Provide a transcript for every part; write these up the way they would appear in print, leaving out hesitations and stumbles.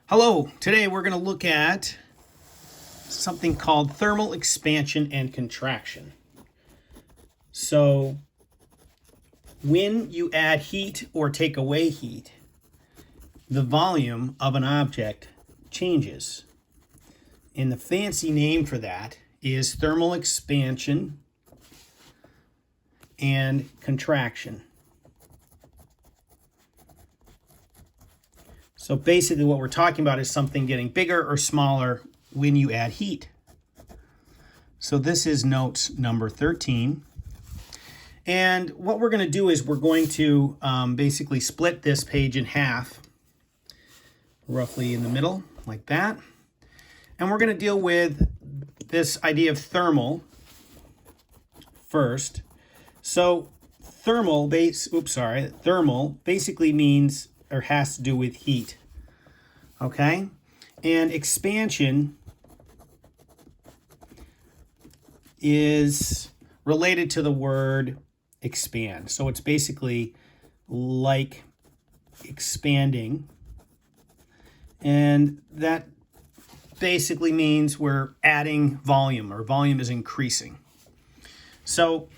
Hello, today we're going to look at something called thermal expansion and contraction. So when you add heat or take away heat, the volume of an object changes. And the fancy name for that is thermal expansion and contraction. So basically what we're talking about is something getting bigger or smaller when you add heat. So this is note number 13. And what we're going to do is we're going to basically split this page in half, roughly in the middle, like that. And we're going to deal with this idea of thermal first. So thermal basically means or has to do with heat. Okay? And expansion is related to the word expand. So it's basically like expanding. And that basically means we're adding volume, or volume is increasing. So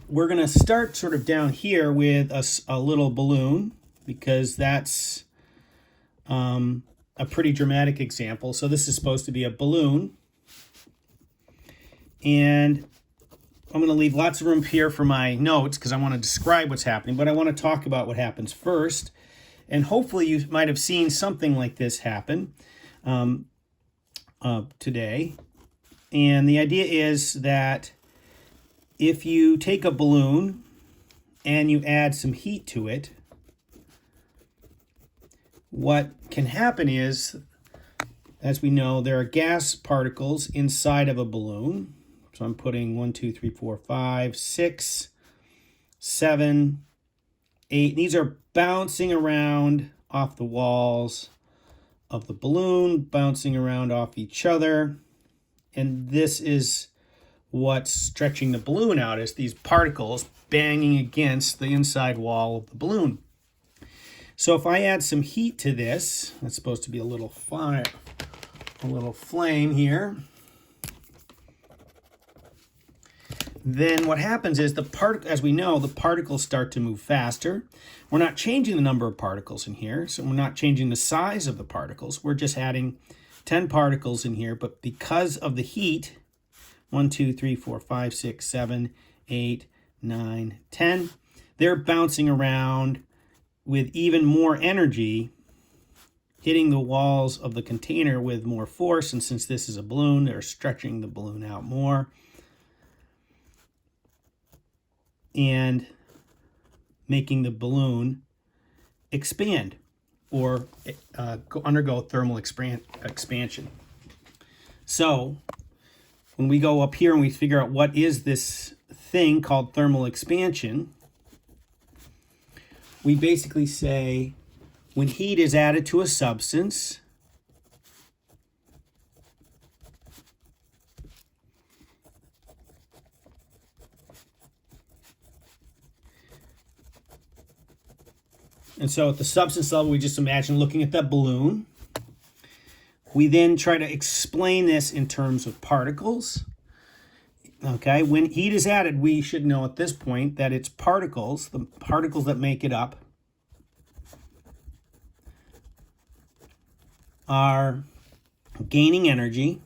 we're going to start sort of down here with a little balloon, because that's a pretty dramatic example. So this is supposed to be a balloon. And I'm going to leave lots of room here for my notes because I want to describe what's happening, but I want to talk about what happens first. And hopefully you might have seen something like this happen today. And the idea is that if you take a balloon and you add some heat to it, what can happen is, as we know, there are gas particles inside of a balloon. So I'm putting 1, 2, 3, 4, 5, 6, 7, 8. These are bouncing around off the walls of the balloon, bouncing around off each other. And this is what's stretching the balloon out, is these particles banging against the inside wall of the balloon. So if I add some heat to this, that's supposed to be a little fire, a little flame here. Then what happens is as we know, the particles start to move faster. We're not changing the number of particles in here, so we're not changing the size of the particles. We're just adding 10 particles in here, but because of the heat, 1, 2, 3, 4, 5, 6, 7, 8, 9, 10, they're bouncing around with even more energy, hitting the walls of the container with more force. And since this is a balloon, they're stretching the balloon out more and making the balloon expand or undergo thermal expansion. So when we go up here and we figure out what is this thing called thermal expansion, we basically say when heat is added to a substance, and so at the substance level, we just imagine looking at that balloon. We then try to explain this in terms of particles. Okay, when heat is added, we should know at this point that it's particles, the particles that make it up, are gaining energy.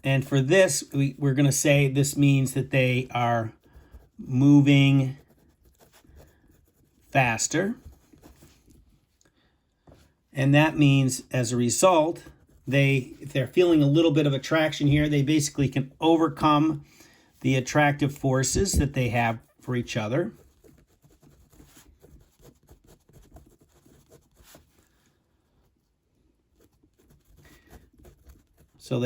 And for this, we're going to say this means that they are moving faster. And that means, as a result, if they're feeling a little bit of attraction here, they basically can overcome the attractive forces that they have for each other. So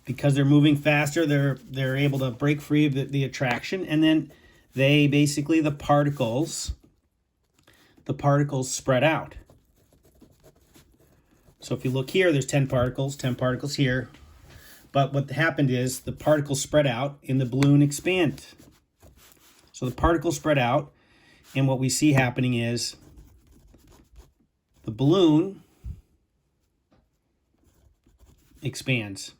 because they're moving faster, they're able to break free of the attraction, and then they basically the particles spread out. So if you look here, there's 10 particles here. But what happened is the particles spread out and the balloon expanded. So the particles spread out, and what we see happening is the balloon expands.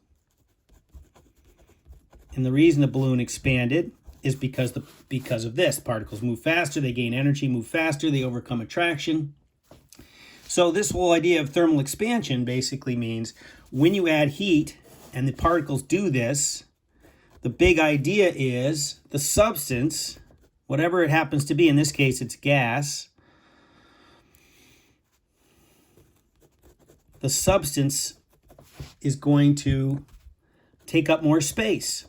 And the reason the balloon expanded is because of this. Particles move faster, they gain energy, move faster, they overcome attraction. So this whole idea of thermal expansion basically means when you add heat and the particles do this, the big idea is the substance, whatever it happens to be, in this case it's gas, the substance is going to take up more space.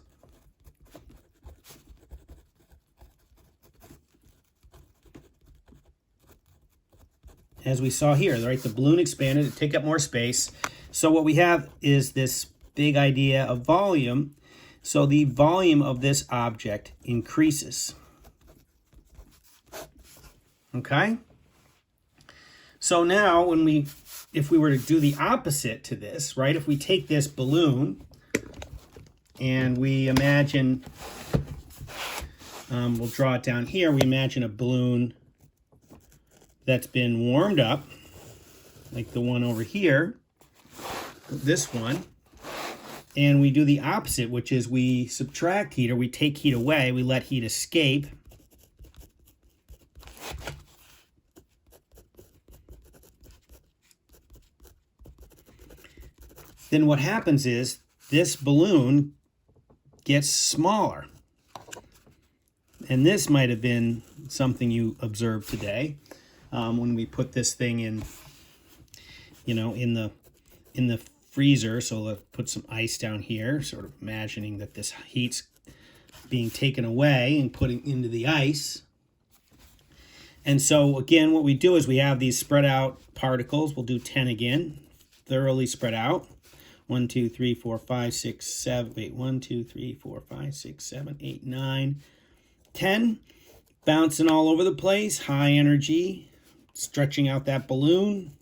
As we saw here, right? The balloon expanded to take up more space. So what we have is this big idea of volume. So the volume of this object increases. Okay? So now if we were to do the opposite to this, right? If we take this balloon and we imagine, we'll draw it down here. We imagine a balloon that's been warmed up, like the one over here, this one, and we do the opposite, which is we subtract heat, or we take heat away, we let heat escape. Then what happens is this balloon gets smaller. And this might have been something you observed today. When we put this thing in, in the freezer. So let's put some ice down here, sort of imagining that this heat's being taken away and putting into the ice. And so again, what we do is we have these spread out particles. We'll do 10 again, thoroughly spread out. 1, 2, 3, 4, 5, 6, 7, wait, 1, 2, 3, 4, 5, 6, 7, 8, 9, 10. Bouncing all over the place, high energy. Stretching out that balloon,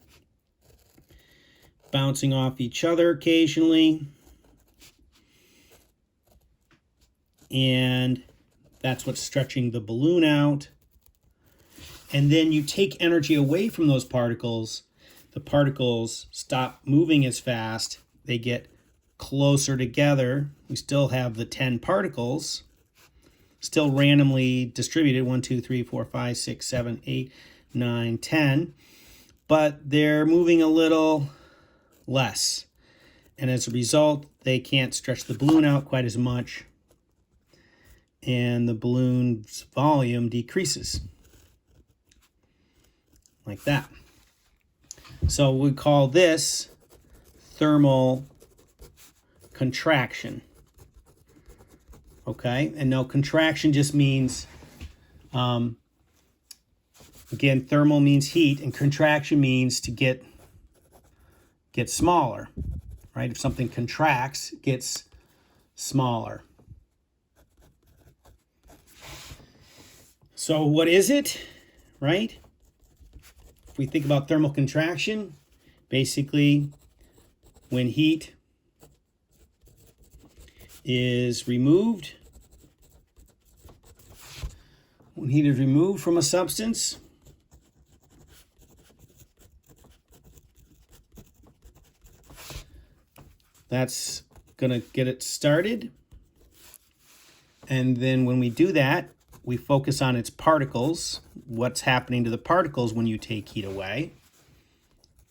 bouncing off each other occasionally, and that's what's stretching the balloon out. And then you take energy away from those particles, the particles stop moving as fast, they get closer together. We still have the 10 particles, still randomly distributed, 1, 2, 3, 4, 5, 6, 7, 8, 9, 10, but they're moving a little less. And as a result, they can't stretch the balloon out quite as much, and the balloon's volume decreases. Like that. So we call this thermal contraction. Okay, and now contraction just means, again, thermal means heat, and contraction means to get smaller, right? If something contracts, it gets smaller. So what is it, right? If we think about thermal contraction, basically when heat is removed, from a substance, that's going to get it started. And then when we do that, we focus on its particles, what's happening to the particles when you take heat away.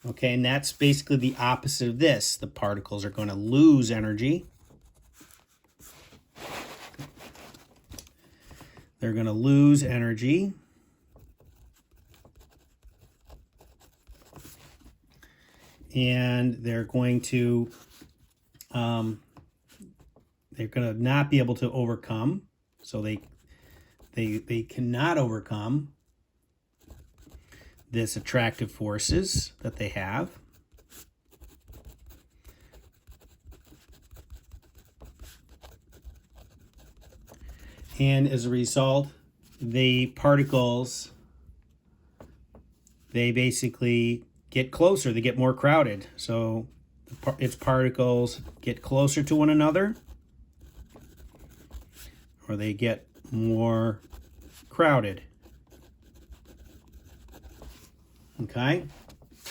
Okay, and that's basically the opposite of this. The particles are going to lose energy. They're going to lose energy. And they're going to not be able to overcome. So they cannot overcome this attractive forces that they have. And as a result, the particles, they basically get closer, they get more crowded. So its particles get closer to one another, or they get more crowded. Okay?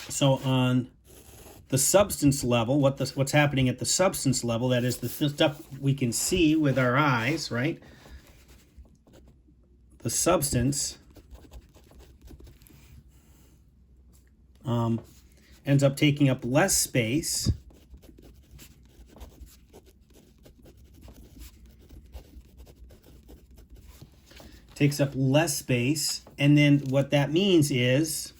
So on the substance level, what's happening at the substance level, that is the stuff we can see with our eyes, right? The substance ends up taking up less space and then what that means is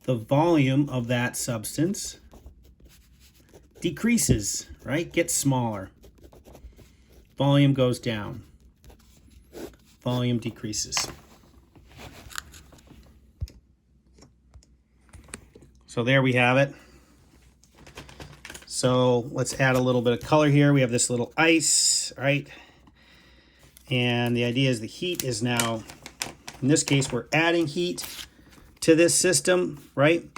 the volume of that substance decreases, right? Gets smaller. Volume goes down. Volume decreases. So there we have it. So let's add a little bit of color here. We have this little ice, right? And the idea is the heat is now, in this case, we're adding heat to this system, right?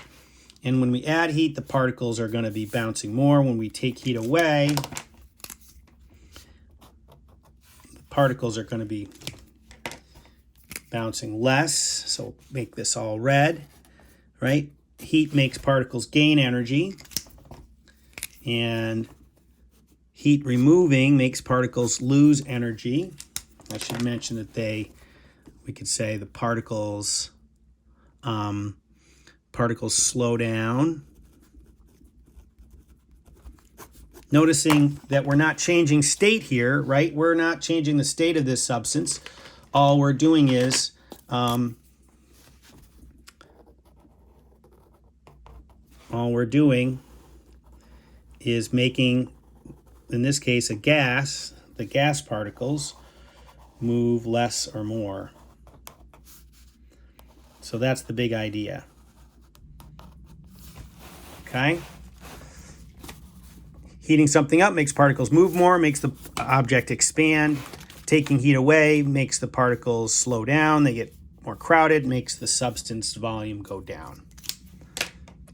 And when we add heat, the particles are going to be bouncing more. When we take heat away, the particles are going to be bouncing less. So make this all red, right? Heat makes particles gain energy, and heat removing makes particles lose energy. I should mention that we could say the particles slow down. Noticing that we're not changing state here, right? We're not changing the state of this substance. All we're doing is making, in this case, a gas, the gas particles move less or more. So that's the big idea. Okay? Heating something up makes particles move more, makes the object expand. Taking heat away makes the particles slow down. They get more crowded, makes the substance volume go down.